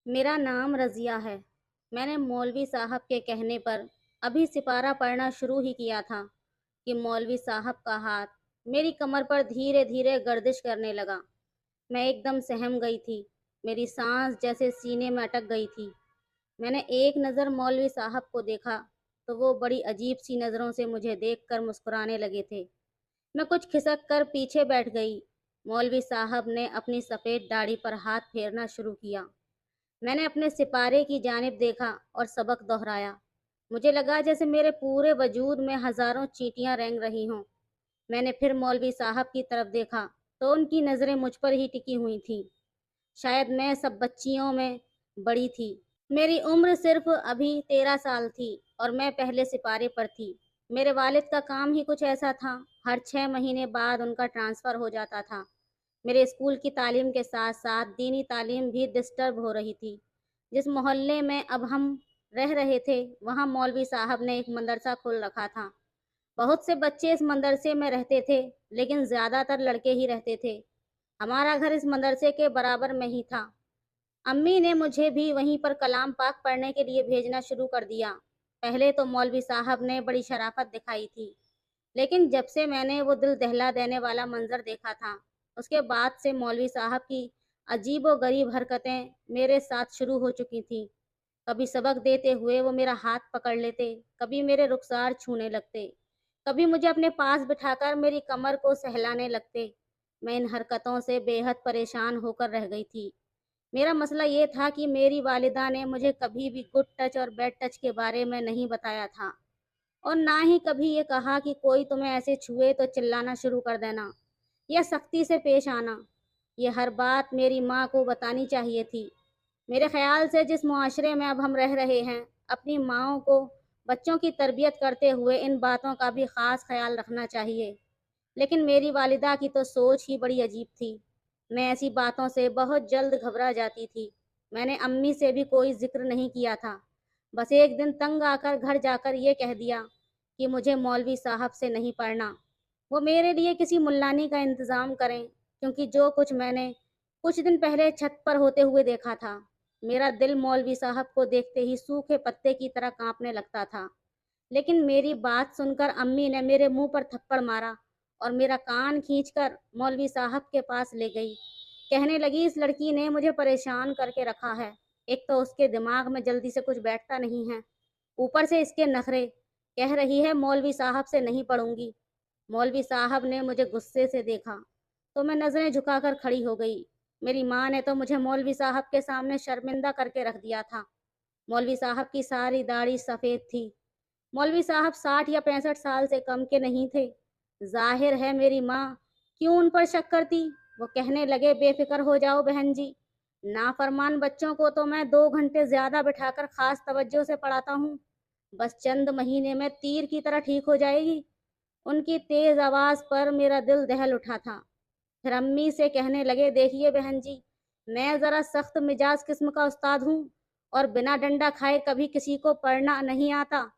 मेरा नाम रज़िया है। मैंने मौलवी साहब के कहने पर अभी सिपारा पढ़ना शुरू ही किया था कि मौलवी साहब का हाथ मेरी कमर पर धीरे धीरे गर्दिश करने लगा। मैं एकदम सहम गई थी। मेरी सांस जैसे सीने में अटक गई थी। मैंने एक नज़र मौलवी साहब को देखा तो वो बड़ी अजीब सी नज़रों से मुझे देखकर मुस्कुराने लगे थे। मैं कुछ खिसक कर पीछे बैठ गई। मौलवी साहब ने अपनी सफ़ेद दाढ़ी पर हाथ फेरना शुरू किया। मैंने अपने सिपारे की जानिब देखा और सबक दोहराया। मुझे लगा जैसे मेरे पूरे वजूद में हजारों चींटियां रेंग रही हों। मैंने फिर मौलवी साहब की तरफ देखा तो उनकी नज़रें मुझ पर ही टिकी हुई थीं। शायद मैं सब बच्चियों में बड़ी थी। मेरी उम्र सिर्फ अभी 13 साल थी और मैं पहले सिपारे पर थी। मेरे वालिद का काम ही कुछ ऐसा था। हर 6 महीने बाद उनका ट्रांसफ़र हो जाता था। मेरे स्कूल की तालीम के साथ साथ दीनी तालीम भी डिस्टर्ब हो रही थी। जिस मोहल्ले में अब हम रह रहे थे वहाँ मौलवी साहब ने एक मदरसा खोल रखा था। बहुत से बच्चे इस मदरसे में रहते थे, लेकिन ज़्यादातर लड़के ही रहते थे। हमारा घर इस मदरसे के बराबर में ही था। अम्मी ने मुझे भी वहीं पर कलाम पाक पढ़ने के लिए भेजना शुरू कर दिया। पहले तो मौलवी साहब ने बड़ी शराफत दिखाई थी, लेकिन जब से मैंने वो दिल दहला देने वाला मंजर देखा था, उसके बाद से मौलवी साहब की अजीब व गरीब हरकतें मेरे साथ शुरू हो चुकी थीं। कभी सबक देते हुए वो मेरा हाथ पकड़ लेते, कभी मेरे रुखसार छूने लगते, कभी मुझे अपने पास बिठाकर मेरी कमर को सहलाने लगते। मैं इन हरकतों से बेहद परेशान होकर रह गई थी। मेरा मसला ये था कि मेरी वालिदा ने मुझे कभी भी गुड टच और बैड टच के बारे में नहीं बताया था, और ना ही कभी ये कहा कि कोई तुम्हें ऐसे छुए तो चिल्लाना शुरू कर देना या सख्ती से पेश आना। ये हर बात मेरी माँ को बतानी चाहिए थी। मेरे ख्याल से जिस मुआशरे में अब हम रह रहे हैं, अपनी माँओं को बच्चों की तरबियत करते हुए इन बातों का भी ख़ास ख्याल रखना चाहिए। लेकिन मेरी वालिदा की तो सोच ही बड़ी अजीब थी। मैं ऐसी बातों से बहुत जल्द घबरा जाती थी। मैंने अम्मी से भी कोई जिक्र नहीं किया था। बस एक दिन तंग आकर घर जाकर ये कह दिया कि मुझे मौलवी साहब से नहीं पढ़ना। वो मेरे लिए किसी मुल्लानी का इंतज़ाम करें, क्योंकि जो कुछ मैंने कुछ दिन पहले छत पर होते हुए देखा था, मेरा दिल मौलवी साहब को देखते ही सूखे पत्ते की तरह कांपने लगता था। लेकिन मेरी बात सुनकर अम्मी ने मेरे मुंह पर थप्पड़ मारा और मेरा कान खींचकर मौलवी साहब के पास ले गई। कहने लगी, इस लड़की ने मुझे परेशान करके रखा है। एक तो उसके दिमाग में जल्दी से कुछ बैठता नहीं है, ऊपर से इसके नखरे। कह रही है मौलवी साहब से नहीं पढ़ूंगी। मौलवी साहब ने मुझे गुस्से से देखा तो मैं नज़रें झुकाकर खड़ी हो गई। मेरी माँ ने तो मुझे मौलवी साहब के सामने शर्मिंदा करके रख दिया था। मौलवी साहब की सारी दाढ़ी सफ़ेद थी। मौलवी साहब 60 या 65 साल से कम के नहीं थे। जाहिर है मेरी माँ क्यों उन पर शक करती। वो कहने लगे, बेफिक्र हो जाओ बहन जी, नाफरमान बच्चों को तो मैं 2 घंटे ज़्यादा बिठाकर ख़ास तवज्जो से पढ़ाता हूँ। बस चंद महीने में तीर की तरह ठीक हो जाएगी। उनकी तेज़ आवाज़ पर मेरा दिल दहल उठा था। फिर अम्मी से कहने लगे, देखिए बहन जी, मैं ज़रा सख्त मिजाज किस्म का उस्ताद हूँ और बिना डंडा खाए कभी किसी को पढ़ना नहीं आता।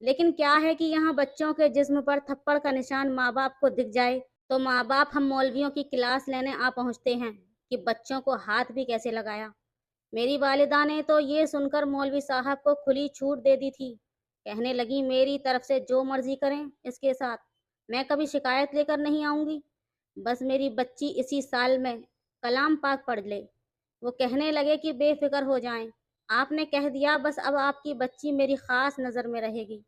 लेकिन क्या है कि यहाँ बच्चों के जिस्म पर थप्पड़ का निशान माँ बाप को दिख जाए तो माँ बाप हम मौलवियों की क्लास लेने आ पहुँचते हैं कि बच्चों को हाथ भी कैसे लगाया। मेरी वालिदा ने तो ये सुनकर मौलवी साहब को खुली छूट दे दी थी। कहने लगी, मेरी तरफ से जो मर्जी करें इसके साथ, मैं कभी शिकायत लेकर नहीं आऊँगी। बस मेरी बच्ची इसी साल में कलाम पाक पढ़ ले। वो कहने लगे कि बेफिक्र हो जाएं, आपने कह दिया, बस अब आपकी बच्ची मेरी ख़ास नज़र में रहेगी।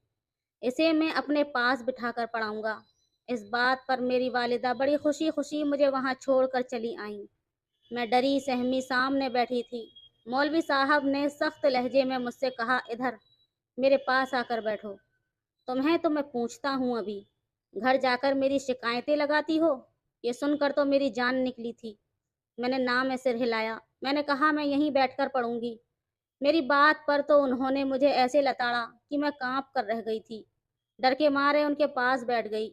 इसे मैं अपने पास बिठाकर पढ़ाऊँगा। इस बात पर मेरी वालिदा बड़ी खुशी खुशी मुझे वहाँ छोड़कर चली आईं। मैं डरी सहमी सामने बैठी थी। मौलवी साहब ने सख्त लहजे में मुझसे कहा, इधर मेरे पास आकर बैठो। तुम्हें तो मैं पूछता हूँ अभी, घर जाकर मेरी शिकायतें लगाती हो। ये सुनकर तो मेरी जान निकली थी। मैंने ना में सिर हिलाया। मैंने कहा, मैं यहीं बैठकर पढ़ूंगी। मेरी बात पर तो उन्होंने मुझे ऐसे लताड़ा कि मैं कांप कर रह गई थी। डर के मारे उनके पास बैठ गई।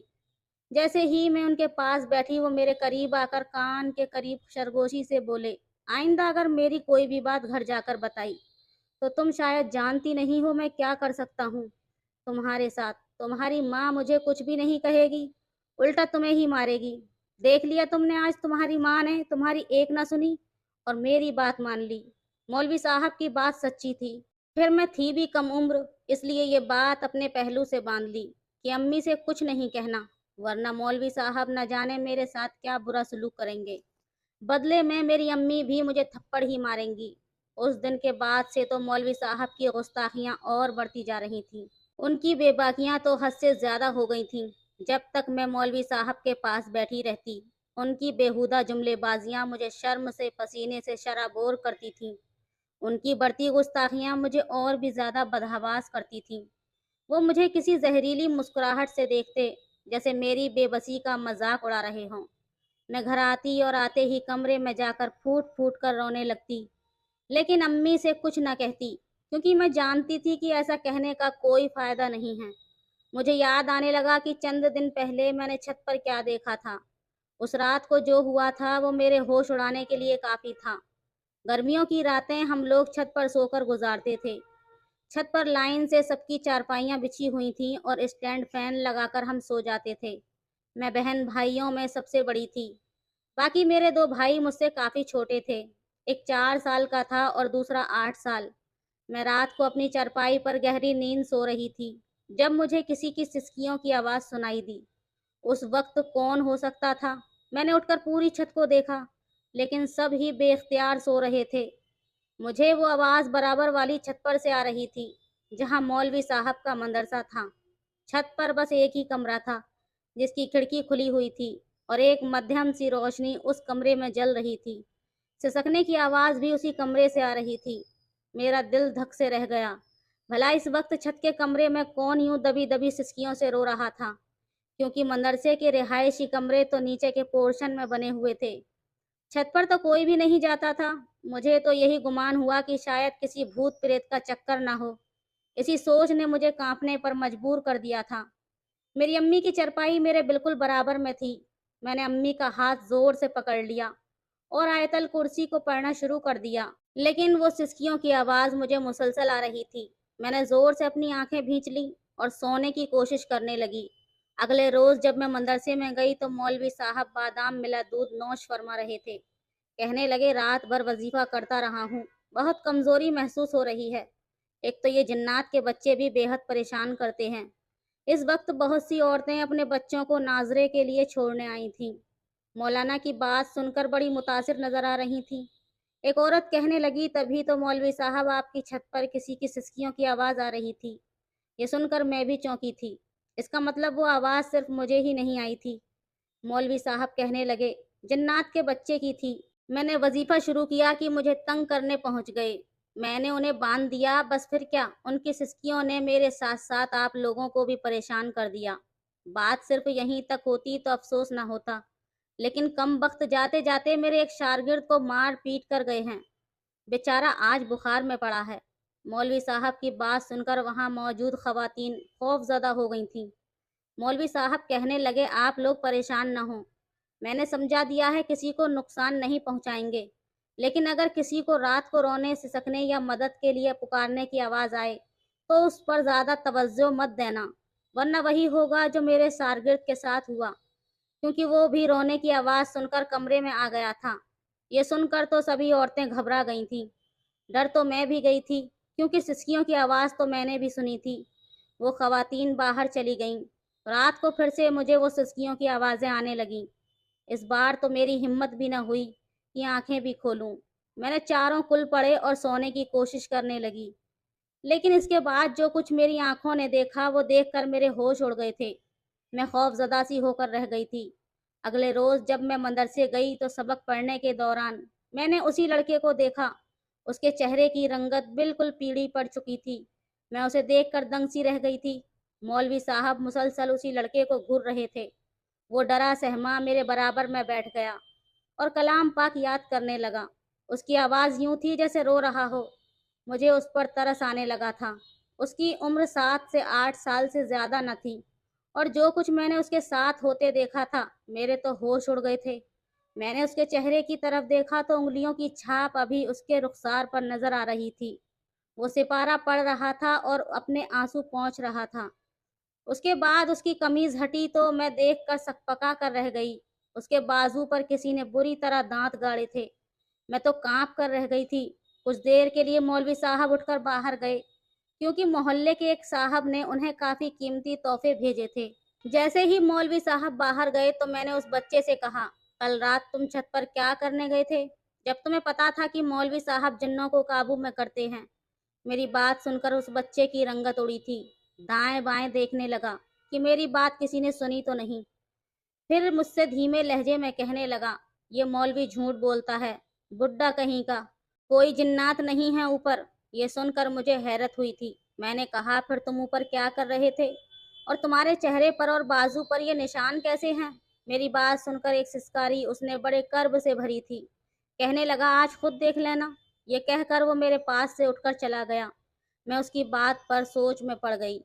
जैसे ही मैं उनके पास बैठी, वो मेरे करीब आकर कान के करीब सरगोशी से बोले, आइंदा अगर मेरी कोई भी बात घर जाकर बताई तो तुम शायद जानती नहीं हो मैं क्या कर सकता हूँ तुम्हारे साथ। तुम्हारी माँ मुझे कुछ भी नहीं कहेगी, उल्टा तुम्हें ही मारेगी। देख लिया तुमने, आज तुम्हारी माँ ने तुम्हारी एक ना सुनी और मेरी बात मान ली। मौलवी साहब की बात सच्ची थी। फिर मैं थी भी कम उम्र, इसलिए ये बात अपने पहलू से बांध ली कि अम्मी से कुछ नहीं कहना, वरना मौलवी साहब न जाने मेरे साथ क्या बुरा सलूक करेंगे। बदले में मेरी अम्मी भी मुझे थप्पड़ ही मारेंगी। उस दिन के बाद से तो मौलवी साहब की गुस्ताखियाँ और बढ़ती जा रही थीं। उनकी बेबाकियाँ तो हद से ज़्यादा हो गई थीं। जब तक मैं मौलवी साहब के पास बैठी रहती, उनकी बेहुदा जुमलेबाजियाँ मुझे शर्म से पसीने से शराबोर करती थीं। उनकी बढ़ती गुस्ताखियाँ मुझे और भी ज़्यादा बदहवास करती थीं। वो मुझे किसी जहरीली मुस्कुराहट से देखते, जैसे मेरी बेबसी का मजाक उड़ा रहे हों। मैं घर आती और आते ही कमरे में जाकर फूट फूट कर रोने लगती, लेकिन अम्मी से कुछ न कहती, क्योंकि मैं जानती थी कि ऐसा कहने का कोई फायदा नहीं है। मुझे याद आने लगा कि चंद दिन पहले मैंने छत पर क्या देखा था। उस रात को जो हुआ था वो मेरे होश उड़ाने के लिए काफी था। गर्मियों की रातें हम लोग छत पर सोकर गुजारते थे। छत पर लाइन से सबकी चारपाइयाँ बिछी हुई थीं और स्टैंड फैन लगाकर हम सो जाते थे। मैं बहन भाइयों में सबसे बड़ी थी। बाकी मेरे दो भाई मुझसे काफ़ी छोटे थे। एक 4 साल का था और दूसरा 8 साल। मैं रात को अपनी चारपाई पर गहरी नींद सो रही थी, जब मुझे किसी की सिसकियों की आवाज़ सुनाई दी। उस वक्त कौन हो सकता था? मैंने उठकर पूरी छत को देखा, लेकिन सब ही बेख्तियार सो रहे थे। मुझे वो आवाज़ बराबर वाली छत पर से आ रही थी, जहाँ मौलवी साहब का मंदरसा था। छत पर बस एक ही कमरा था, जिसकी खिड़की खुली हुई थी और एक मध्यम सी रोशनी उस कमरे में जल रही थी। सिसकने की आवाज़ भी उसी कमरे से आ रही थी। मेरा दिल धक से रह गया। भला इस वक्त छत के कमरे में कौन यूं दबी दबी सिसकियों से रो रहा था, क्योंकि मदरसे के रिहायशी कमरे तो नीचे के पोर्शन में बने हुए थे। छत पर तो कोई भी नहीं जाता था। मुझे तो यही गुमान हुआ कि शायद किसी भूत प्रेत का चक्कर ना हो। इसी सोच ने मुझे कांपने पर मजबूर कर दिया था। मेरी अम्मी की चरपाई मेरे बिल्कुल बराबर में थी। मैंने अम्मी का हाथ जोर से पकड़ लिया और आयतल कुर्सी को पढ़ना शुरू कर दिया, लेकिन वो सिसकियों की आवाज़ मुझे मुसलसल आ रही थी। मैंने ज़ोर से अपनी आंखें भींच ली और सोने की कोशिश करने लगी। अगले रोज़ जब मैं मदरसे में गई तो मौलवी साहब बादाम मिला दूध नोश फरमा रहे थे। कहने लगे, रात भर वजीफा करता रहा हूँ, बहुत कमज़ोरी महसूस हो रही है। एक तो ये जिन्नात के बच्चे भी बेहद परेशान करते हैं। इस वक्त बहुत सी औरतें अपने बच्चों को नाजरे के लिए छोड़ने आई थीं। मौलाना की बात सुनकर बड़ी मुतासिर नजर आ रही थी। एक औरत कहने लगी, तभी तो मौलवी साहब आपकी छत पर किसी की सिसकियों की आवाज़ आ रही थी। ये सुनकर मैं भी चौंकी थी। इसका मतलब वो आवाज़ सिर्फ मुझे ही नहीं आई थी। मौलवी साहब कहने लगे, जन्नात के बच्चे की थी। मैंने वजीफा शुरू किया कि मुझे तंग करने पहुंच गए। मैंने उन्हें बांध दिया, बस फिर क्या, उनकी सिसकियों ने मेरे साथ साथ आप लोगों को भी परेशान कर दिया। बात सिर्फ यहीं तक होती तो अफसोस ना होता, लेकिन कम वक्त जाते जाते मेरे एक शागिर्द को मार पीट कर गए हैं। बेचारा आज बुखार में पड़ा है। मौलवी साहब की बात सुनकर वहां मौजूद खवातीन खौफजदा हो गई थीं। मौलवी साहब कहने लगे, आप लोग परेशान ना हों। मैंने समझा दिया है, किसी को नुकसान नहीं पहुंचाएंगे, लेकिन अगर किसी को रात को रोने सिसकने या मदद के लिए पुकारने की आवाज़ आए तो उस पर ज़्यादा तवज्जो मत देना, वरना वही होगा जो मेरे शागिर्द के साथ हुआ, क्योंकि वो भी रोने की आवाज़ सुनकर कमरे में आ गया था। ये सुनकर तो सभी औरतें घबरा गई थीं। डर तो मैं भी गई थी, क्योंकि सिसकियों की आवाज़ तो मैंने भी सुनी थी। वो खवातीन बाहर चली गईं। रात को फिर से मुझे वो सिसकियों की आवाज़ें आने लगीं। इस बार तो मेरी हिम्मत भी न हुई कि आंखें भी खोलूं। मैंने चारों कुल पड़े और सोने की कोशिश करने लगी, लेकिन इसके बाद जो कुछ मेरी आंखों ने देखा वो देखकर मेरे होश उड़ गए थे। मैं खौफजदा सी होकर रह गई थी। अगले रोज़ जब मैं मदरसे गई तो सबक पढ़ने के दौरान मैंने उसी लड़के को देखा। उसके चेहरे की रंगत बिल्कुल पीली पड़ चुकी थी। मैं उसे देखकर दंग सी रह गई थी। मौलवी साहब मुसलसल उसी लड़के को घूर रहे थे। वो डरा सहमा मेरे बराबर में बैठ गया और कलाम पाक याद करने लगा। उसकी आवाज़ यूं थी जैसे रो रहा हो। मुझे उस पर तरस आने लगा था। उसकी उम्र 7 से 8 साल से ज़्यादा न थी, और जो कुछ मैंने उसके साथ होते देखा था, मेरे तो होश उड़ गए थे। मैंने उसके चेहरे की तरफ देखा तो उंगलियों की छाप अभी उसके रुखसार पर नजर आ रही थी। वो सिपारा पड़ रहा था और अपने आंसू पोंछ रहा था। उसके बाद उसकी कमीज हटी तो मैं देखकर सकपका कर रह गई। उसके बाजू पर किसी ने बुरी तरह दांत गाड़े थे। मैं तो कांप कर रह गई थी। कुछ देर के लिए मौलवी साहब उठकर बाहर गए, क्योंकि मोहल्ले के एक साहब ने उन्हें काफ़ी कीमती तोहफे भेजे थे। जैसे ही मौलवी साहब बाहर गए तो मैंने उस बच्चे से कहा, कल रात तुम छत पर क्या करने गए थे, जब तुम्हें पता था कि मौलवी साहब जिन्नों को काबू में करते हैं। मेरी बात सुनकर उस बच्चे की रंगत उड़ी थी। दाएं बाएं देखने लगा कि मेरी बात किसी ने सुनी तो नहीं। फिर मुझसे धीमे लहजे में कहने लगा, ये मौलवी झूठ बोलता है, बुड्ढा कहीं का, कोई जिन्नात नहीं है ऊपर। ये सुनकर मुझे हैरत हुई थी। मैंने कहा, फिर तुम ऊपर क्या कर रहे थे, और तुम्हारे चेहरे पर और बाजू पर ये निशान कैसे हैं? मेरी बात सुनकर एक सिसकारी उसने बड़े कर्ब से भरी थी। कहने लगा, आज खुद देख लेना। ये कहकर वो मेरे पास से उठकर चला गया। मैं उसकी बात पर सोच में पड़ गई,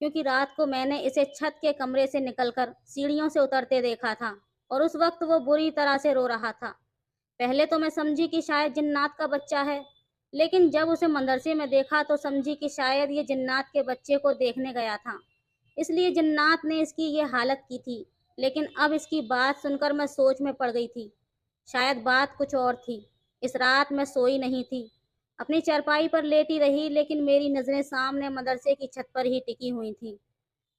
क्योंकि रात को मैंने इसे छत के कमरे से निकलकर सीढ़ियों से उतरते देखा था, और उस वक्त वो बुरी तरह से रो रहा था। पहले तो मैं समझी कि शायद जिन्नात का बच्चा है, लेकिन जब उसे मदरसे में देखा तो समझी कि शायद ये जिन्नात के बच्चे को देखने गया था, इसलिए जिन्नात ने इसकी ये हालत की थी। लेकिन अब इसकी बात सुनकर मैं सोच में पड़ गई थी। शायद बात कुछ और थी। इस रात मैं सोई नहीं थी, अपनी चारपाई पर लेटी रही, लेकिन मेरी नज़रें सामने मदरसे की छत पर ही टिकी हुई थीं।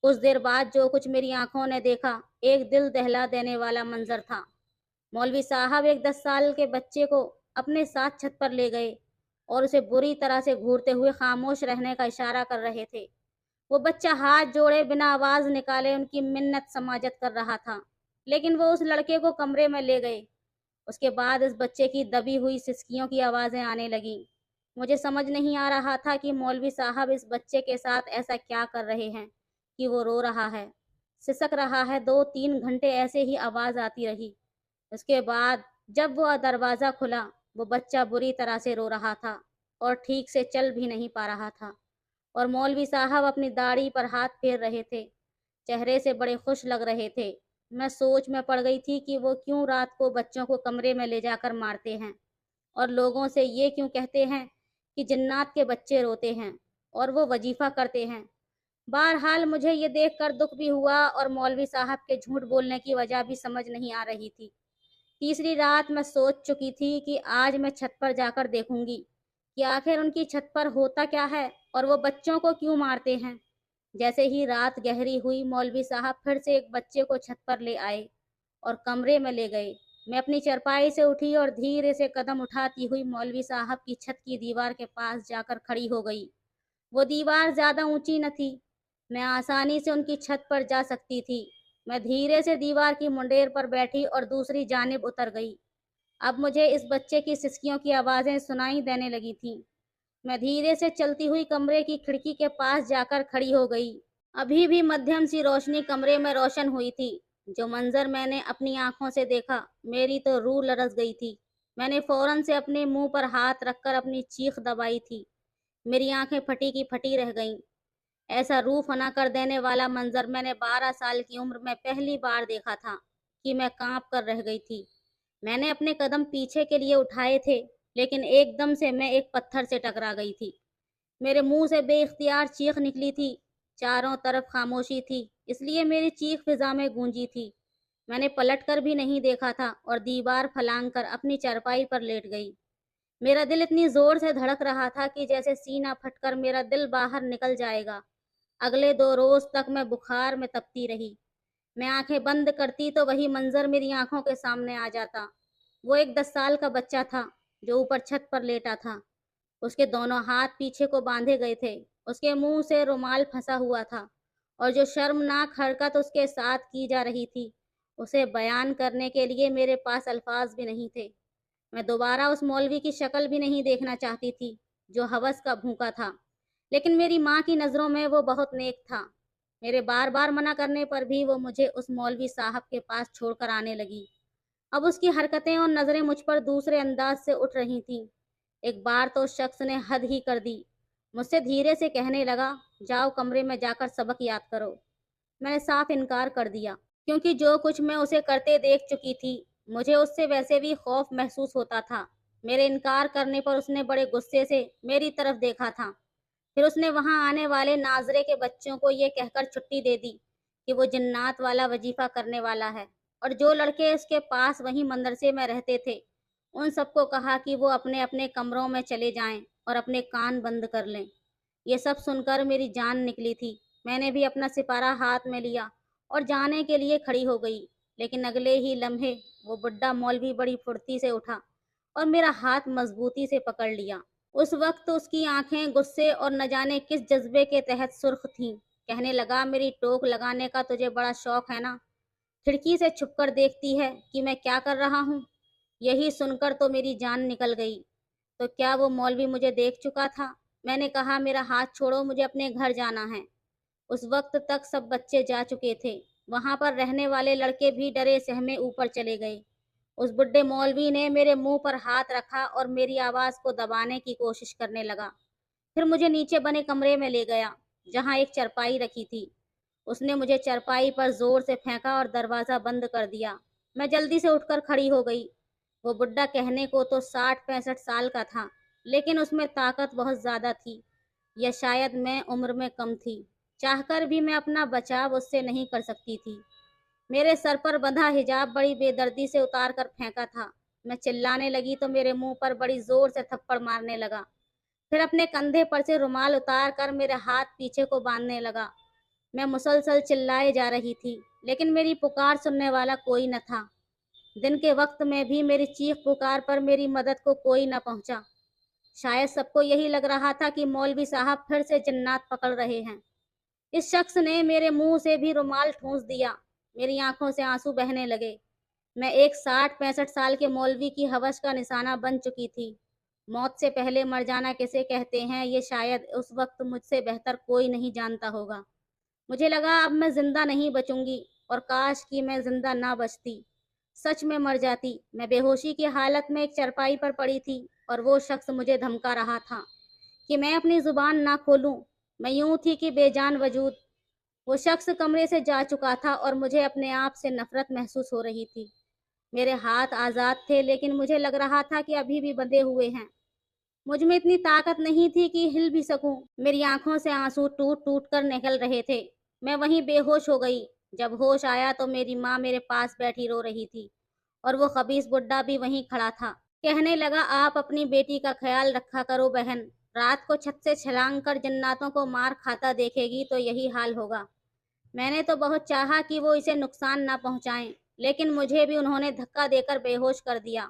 कुछ देर बाद जो कुछ मेरी आंखों ने देखा, एक दिल दहला देने वाला मंजर था। मौलवी साहब एक 10 साल के बच्चे को अपने साथ छत पर ले गए और उसे बुरी तरह से घूरते हुए खामोश रहने का इशारा कर रहे थे। वो बच्चा हाथ जोड़े बिना आवाज़ निकाले उनकी मिन्नत समाजत कर रहा था, लेकिन वो उस लड़के को कमरे में ले गए। उसके बाद इस बच्चे की दबी हुई सिसकियों की आवाज़ें आने लगीं। मुझे समझ नहीं आ रहा था कि मौलवी साहब इस बच्चे के साथ ऐसा क्या कर रहे हैं कि वो रो रहा है, सिसक रहा है। 2-3 घंटे ऐसे ही आवाज़ आती रही। उसके बाद जब वो दरवाज़ा खुला, वो बच्चा बुरी तरह से रो रहा था और ठीक से चल भी नहीं पा रहा था, और मौलवी साहब अपनी दाढ़ी पर हाथ फेर रहे थे, चेहरे से बड़े खुश लग रहे थे। मैं सोच में पड़ गई थी कि वो क्यों रात को बच्चों को कमरे में ले जाकर मारते हैं, और लोगों से ये क्यों कहते हैं कि जिन्नात के बच्चे रोते हैं और वो वजीफ़ा करते हैं। बहरहाल मुझे ये देखकर दुख भी हुआ और मौलवी साहब के झूठ बोलने की वजह भी समझ नहीं आ रही थी। तीसरी रात मैं सोच चुकी थी कि आज मैं छत पर जाकर देखूंगी कि आखिर उनकी छत पर होता क्या है और वो बच्चों को क्यों मारते हैं। जैसे ही रात गहरी हुई, मौलवी साहब फिर से एक बच्चे को छत पर ले आए और कमरे में ले गए। मैं अपनी चारपाई से उठी और धीरे से कदम उठाती हुई मौलवी साहब की छत की दीवार के पास जाकर खड़ी हो गई। वो दीवार ज़्यादा ऊंची न थी, मैं आसानी से उनकी छत पर जा सकती थी। मैं धीरे से दीवार की मुंडेर पर बैठी और दूसरी जानिब उतर गई। अब मुझे इस बच्चे की सिसकियों की आवाज़ें सुनाई देने लगी थीं। मैं धीरे से चलती हुई कमरे की खिड़की के पास जाकर खड़ी हो गई। अभी भी मध्यम सी रोशनी कमरे में रोशन हुई थी। जो मंजर मैंने अपनी आंखों से देखा, मेरी तो रूह लरस गई थी। मैंने फौरन से अपने मुंह पर हाथ रखकर अपनी चीख दबाई थी। मेरी आंखें फटी की फटी रह गईं। ऐसा रूह फना कर देने वाला मंजर मैंने 12 साल की उम्र में पहली बार देखा था कि मैं कांप कर रह गई थी। मैंने अपने कदम पीछे के लिए उठाए थे, लेकिन एकदम से मैं एक पत्थर से टकरा गई थी। मेरे मुंह से बेइख्तियार चीख निकली थी। चारों तरफ खामोशी थी, इसलिए मेरी चीख फिजा में गूंजी थी। मैंने पलट कर भी नहीं देखा था और दीवार फलांग कर अपनी चारपाई पर लेट गई। मेरा दिल इतनी जोर से धड़क रहा था कि जैसे सीना फटकर मेरा दिल बाहर निकल जाएगा। अगले 2 रोज तक मैं बुखार में तपती रही। मैं आंखें बंद करती तो वही मंजर मेरी आंखों के सामने आ जाता। वो एक 10 साल का बच्चा था जो ऊपर छत पर लेटा था। उसके दोनों हाथ पीछे को बांधे गए थे। उसके मुंह से रुमाल फंसा हुआ था, और जो शर्मनाक हरकत उसके साथ की जा रही थी, उसे बयान करने के लिए मेरे पास अल्फाज भी नहीं थे। मैं दोबारा उस मौलवी की शक्ल भी नहीं देखना चाहती थी जो हवस का भूखा था, लेकिन मेरी माँ की नज़रों में वो बहुत नेक था। मेरे बार बार मना करने पर भी वो मुझे उस मौलवी साहब के पास छोड़कर आने लगी। अब उसकी हरकतें और नज़रें मुझ पर दूसरे अंदाज से उठ रही थीं। एक बार तो उस शख्स ने हद ही कर दी। मुझसे धीरे से कहने लगा, जाओ कमरे में जाकर सबक याद करो। मैंने साफ इनकार कर दिया, क्योंकि जो कुछ मैं उसे करते देख चुकी थी, मुझे उससे वैसे भी खौफ महसूस होता था। मेरे इनकार करने पर उसने बड़े गुस्से से मेरी तरफ देखा था। फिर उसने वहां आने वाले नाजरे के बच्चों को ये कहकर छुट्टी दे दी कि वो जिन्नात वाला वजीफा करने वाला है, और जो लड़के उसके पास वहीं मदरसे में रहते थे उन सबको कहा कि वो अपने अपने कमरों में चले जाएं और अपने कान बंद कर लें। ये सब सुनकर मेरी जान निकली थी। मैंने भी अपना सिपारा हाथ में लिया और जाने के लिए खड़ी हो गई, लेकिन अगले ही लम्हे वो बुड्ढा मौलवी बड़ी फुर्ती से उठा और मेरा हाथ मजबूती से पकड़ लिया। उस वक्त उसकी आंखें गुस्से और न जाने किस जज्बे के तहत सुर्ख थीं। कहने लगा, मेरी टोक लगाने का तुझे बड़ा शौक है ना? खिड़की से छुपकर देखती है कि मैं क्या कर रहा हूँ? यही सुनकर तो मेरी जान निकल गई। तो क्या वो मौलवी मुझे देख चुका था? मैंने कहा, मेरा हाथ छोड़ो, मुझे अपने घर जाना है। उस वक्त तक सब बच्चे जा चुके थे। वहां पर रहने वाले लड़के भी डरे सहमे ऊपर चले गए। उस बुड्ढे मौलवी ने मेरे मुंह पर हाथ रखा और मेरी आवाज को दबाने की कोशिश करने लगा। फिर मुझे नीचे बने कमरे में ले गया, जहां एक चरपाई रखी थी। उसने मुझे चरपाई पर जोर से फेंका और दरवाजा बंद कर दिया। मैं जल्दी से उठकर खड़ी हो गई। वो बुड्ढा कहने को तो 60-65 साल का था, लेकिन उसमें ताकत बहुत ज्यादा थी, या शायद मैं उम्र में कम थी। चाहकर भी मैं अपना बचाव उससे नहीं कर सकती थी। मेरे सर पर बंधा हिजाब बड़ी बेदर्दी से उतार कर फेंका था। मैं चिल्लाने लगी तो मेरे मुंह पर बड़ी जोर से थप्पड़ मारने लगा। फिर अपने कंधे पर से रुमाल उतार कर मेरे हाथ पीछे को बांधने लगा। मैं मुसलसल चिल्लाए जा रही थी, लेकिन मेरी पुकार सुनने वाला कोई न था। दिन के वक्त में भी मेरी चीख पुकार पर मेरी मदद को कोई न पहुंचा। शायद सबको यही लग रहा था कि मौलवी साहब फिर से जिन्नात पकड़ रहे हैं। इस शख्स ने मेरे मुंह से भी रुमाल ठूंस दिया। मेरी आंखों से आंसू बहने लगे। मैं एक 60-65 साल के मौलवी की हवस का निशाना बन चुकी थी। मौत से पहले मर जाना किसे कहते हैं, ये शायद उस वक्त मुझसे बेहतर कोई नहीं जानता होगा। मुझे लगा अब मैं जिंदा नहीं बचूंगी, और काश कि मैं जिंदा ना बचती, सच में मर जाती। मैं बेहोशी की हालत में एक चरपाई पर पड़ी थी और वो शख्स मुझे धमका रहा था कि मैं अपनी जुबान ना खोलूं। मैं यूं थी कि बेजान वजूद। वो शख्स कमरे से जा चुका था और मुझे अपने आप से नफरत महसूस हो रही थी। मेरे हाथ आजाद थे, लेकिन मुझे लग रहा था कि अभी भी बंधे हुए हैं। मुझ में इतनी ताकत नहीं थी कि हिल भी सकूं। मेरी आंखों से आंसू टूट टूट कर निकल रहे थे। मैं वहीं बेहोश हो गई। जब होश आया तो मेरी माँ मेरे पास बैठी रो रही थी और वो खबीस बुड्ढा भी वहीं खड़ा था। कहने लगा, आप अपनी बेटी का ख्याल रखा करो बहन। रात को छत से छलांग कर जन्नातों को मार खाता देखेगी तो यही हाल होगा। मैंने तो बहुत चाहा कि वो इसे नुकसान ना पहुंचाएं, लेकिन मुझे भी उन्होंने धक्का देकर बेहोश कर दिया।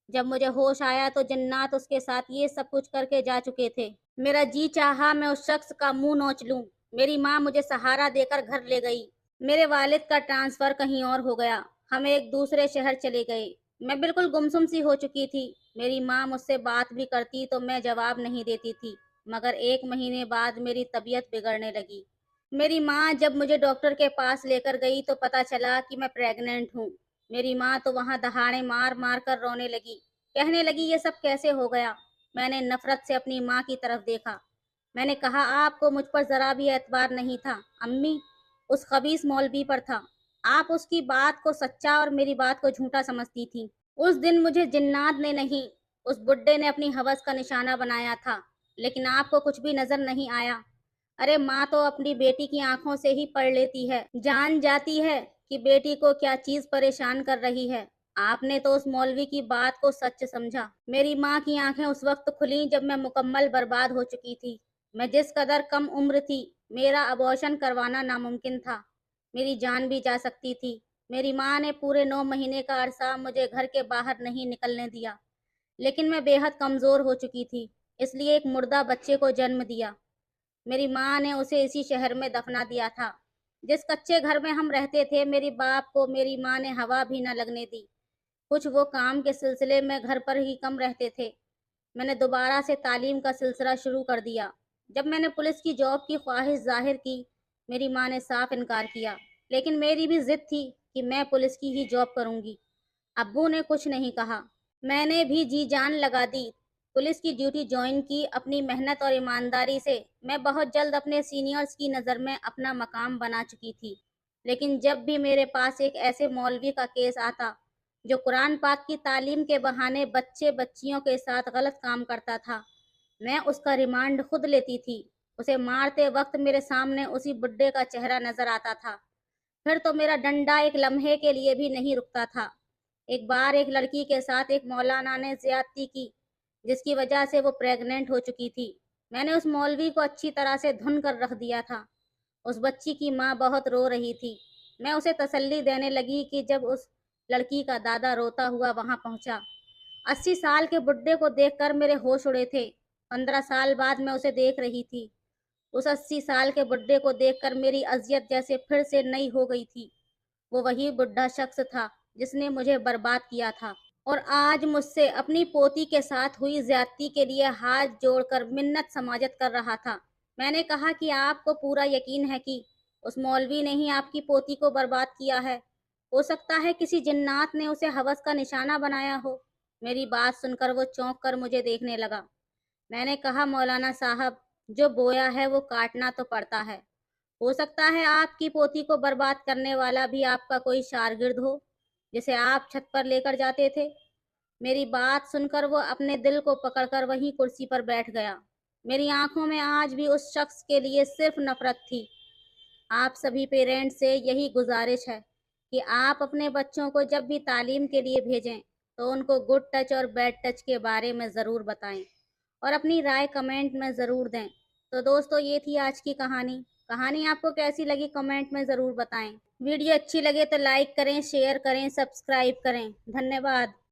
जब मुझे होश आया तो जन्नात उसके साथ ये सब कुछ करके जा चुके थे। मेरा जी चाहा मैं उस शख्स का मुंह नोच लूं। मेरी माँ मुझे सहारा देकर घर ले गई। मेरे वालिद का ट्रांसफर कहीं और हो गया। हम एक दूसरे शहर चले गए। मैं बिल्कुल गुमसुम सी हो चुकी थी। मेरी माँ मुझसे बात भी करती तो मैं जवाब नहीं देती थी। मगर 1 महीने बाद मेरी तबीयत बिगड़ने लगी। मेरी माँ जब मुझे डॉक्टर के पास लेकर गई तो पता चला कि मैं प्रेग्नेंट हूँ। मेरी माँ तो वहां दहाड़े मार मार कर रोने लगी। कहने लगी, ये सब कैसे हो गया? मैंने नफरत से अपनी माँ की तरफ देखा। मैंने कहा, आपको मुझ पर जरा भी एतबार नहीं था अम्मी, उस खबीस मौलवी पर था। आप उसकी बात को सच्चा और मेरी बात को झूठा समझती थी। उस दिन मुझे जिन्नात ने नहीं, उस बुड्ढे ने अपनी हवस का निशाना बनाया था, लेकिन आपको कुछ भी नजर नहीं आया। अरे माँ तो अपनी बेटी की आंखों से ही पढ़ लेती है, जान जाती है कि बेटी को क्या चीज परेशान कर रही है। आपने तो उस मौलवी की बात को सच समझा। मेरी माँ की आंखें उस वक्त खुली जब मैं मुकम्मल बर्बाद हो चुकी थी। मैं जिस कदर कम उम्र थी, मेरा अबॉर्शन करवाना नामुमकिन था। मेरी जान भी जा सकती थी। मेरी माँ ने पूरे 9 महीने का अरसा मुझे घर के बाहर नहीं निकलने दिया, लेकिन मैं बेहद कमजोर हो चुकी थी, इसलिए एक मुर्दा बच्चे को जन्म दिया। मेरी माँ ने उसे इसी शहर में दफना दिया था। जिस कच्चे घर में हम रहते थे, मेरी बाप को मेरी माँ ने हवा भी न लगने दी। कुछ वो काम के सिलसिले में घर पर ही कम रहते थे। मैंने दोबारा से तालीम का सिलसिला शुरू कर दिया। जब मैंने पुलिस की जॉब की ख्वाहिश जाहिर की, मेरी माँ ने साफ इनकार किया, लेकिन मेरी भी जिद थी कि मैं पुलिस की ही जॉब करूंगी। अब्बू ने कुछ नहीं कहा। मैंने भी जी जान लगा दी। पुलिस की ड्यूटी ज्वाइन की। अपनी मेहनत और ईमानदारी से मैं बहुत जल्द अपने सीनियर्स की नज़र में अपना मकाम बना चुकी थी। लेकिन जब भी मेरे पास एक ऐसे मौलवी का केस आता जो कुरान पाक की तालीम के बहाने बच्चे बच्चियों के साथ गलत काम करता था, मैं उसका रिमांड खुद लेती थी। उसे मारते वक्त मेरे सामने उसी बुड्ढे का चेहरा नजर आता था। फिर तो मेरा डंडा एक लम्हे के लिए भी नहीं रुकता था। ایک بار ایک لڑکی کے ساتھ ایک مولانا نے زیادتی کی جس کی وجہ سے وہ پریگننٹ ہو چکی تھی۔ میں نے اس مولوی کو اچھی طرح سے دھن کر رکھ دیا تھا۔ اس بچی کی ماں بہت رو رہی تھی۔ میں اسے تسلی دینے لگی کہ جب اس لڑکی کا دادا روتا ہوا وہاں پہنچا۔ 80 سال کے بڈھے کو دیکھ کر میرے ہوش اڑے تھے۔ 15 سال بعد میں اسے دیکھ رہی تھی۔ اس 80 سال کے بڈھے کو دیکھ کر میری اذیت جیسے پھر سے نئی ہو گئی تھی۔ وہ وہی بڈھا شخص تھا جس نے مجھے برباد کیا تھا اور آج مجھ سے اپنی پوتی کے ساتھ ہوئی زیادتی کے لیے ہاتھ جوڑ کر منت سماجت کر رہا تھا۔ میں نے کہا کہ آپ کو پورا یقین ہے کہ اس مولوی نے ہی آپ کی پوتی کو برباد کیا ہے؟ ہو سکتا ہے کسی جنات نے اسے ہوس کا نشانہ بنایا ہو۔ میری بات سن کر وہ چونک کر مجھے دیکھنے لگا۔ میں نے کہا مولانا صاحب، جو بویا ہے وہ کاٹنا تو پڑتا ہے۔ ہو سکتا ہے آپ کی پوتی کو برباد کرنے والا بھی آپ کا کوئی شاگرد ہو جسے آپ چھت پر لے کر جاتے تھے۔ میری بات سن کر وہ اپنے دل کو پکڑ کر وہیں کرسی پر بیٹھ گیا۔ میری آنکھوں میں آج بھی اس شخص کے لیے صرف نفرت تھی۔ آپ سبھی پیرنٹس سے یہی گزارش ہے کہ آپ اپنے بچوں کو جب بھی تعلیم کے لیے بھیجیں تو ان کو گڈ ٹچ اور بیڈ ٹچ کے بارے میں ضرور بتائیں اور اپنی رائے کمنٹ میں ضرور دیں۔ تو دوستو، یہ تھی آج کی کہانی آپ کو کیسی لگی کمنٹ میں ضرور بتائیں۔ ویڈیو اچھی لگے تو لائک کریں، شیئر کریں، سبسکرائب کریں۔ دھنیہ واد۔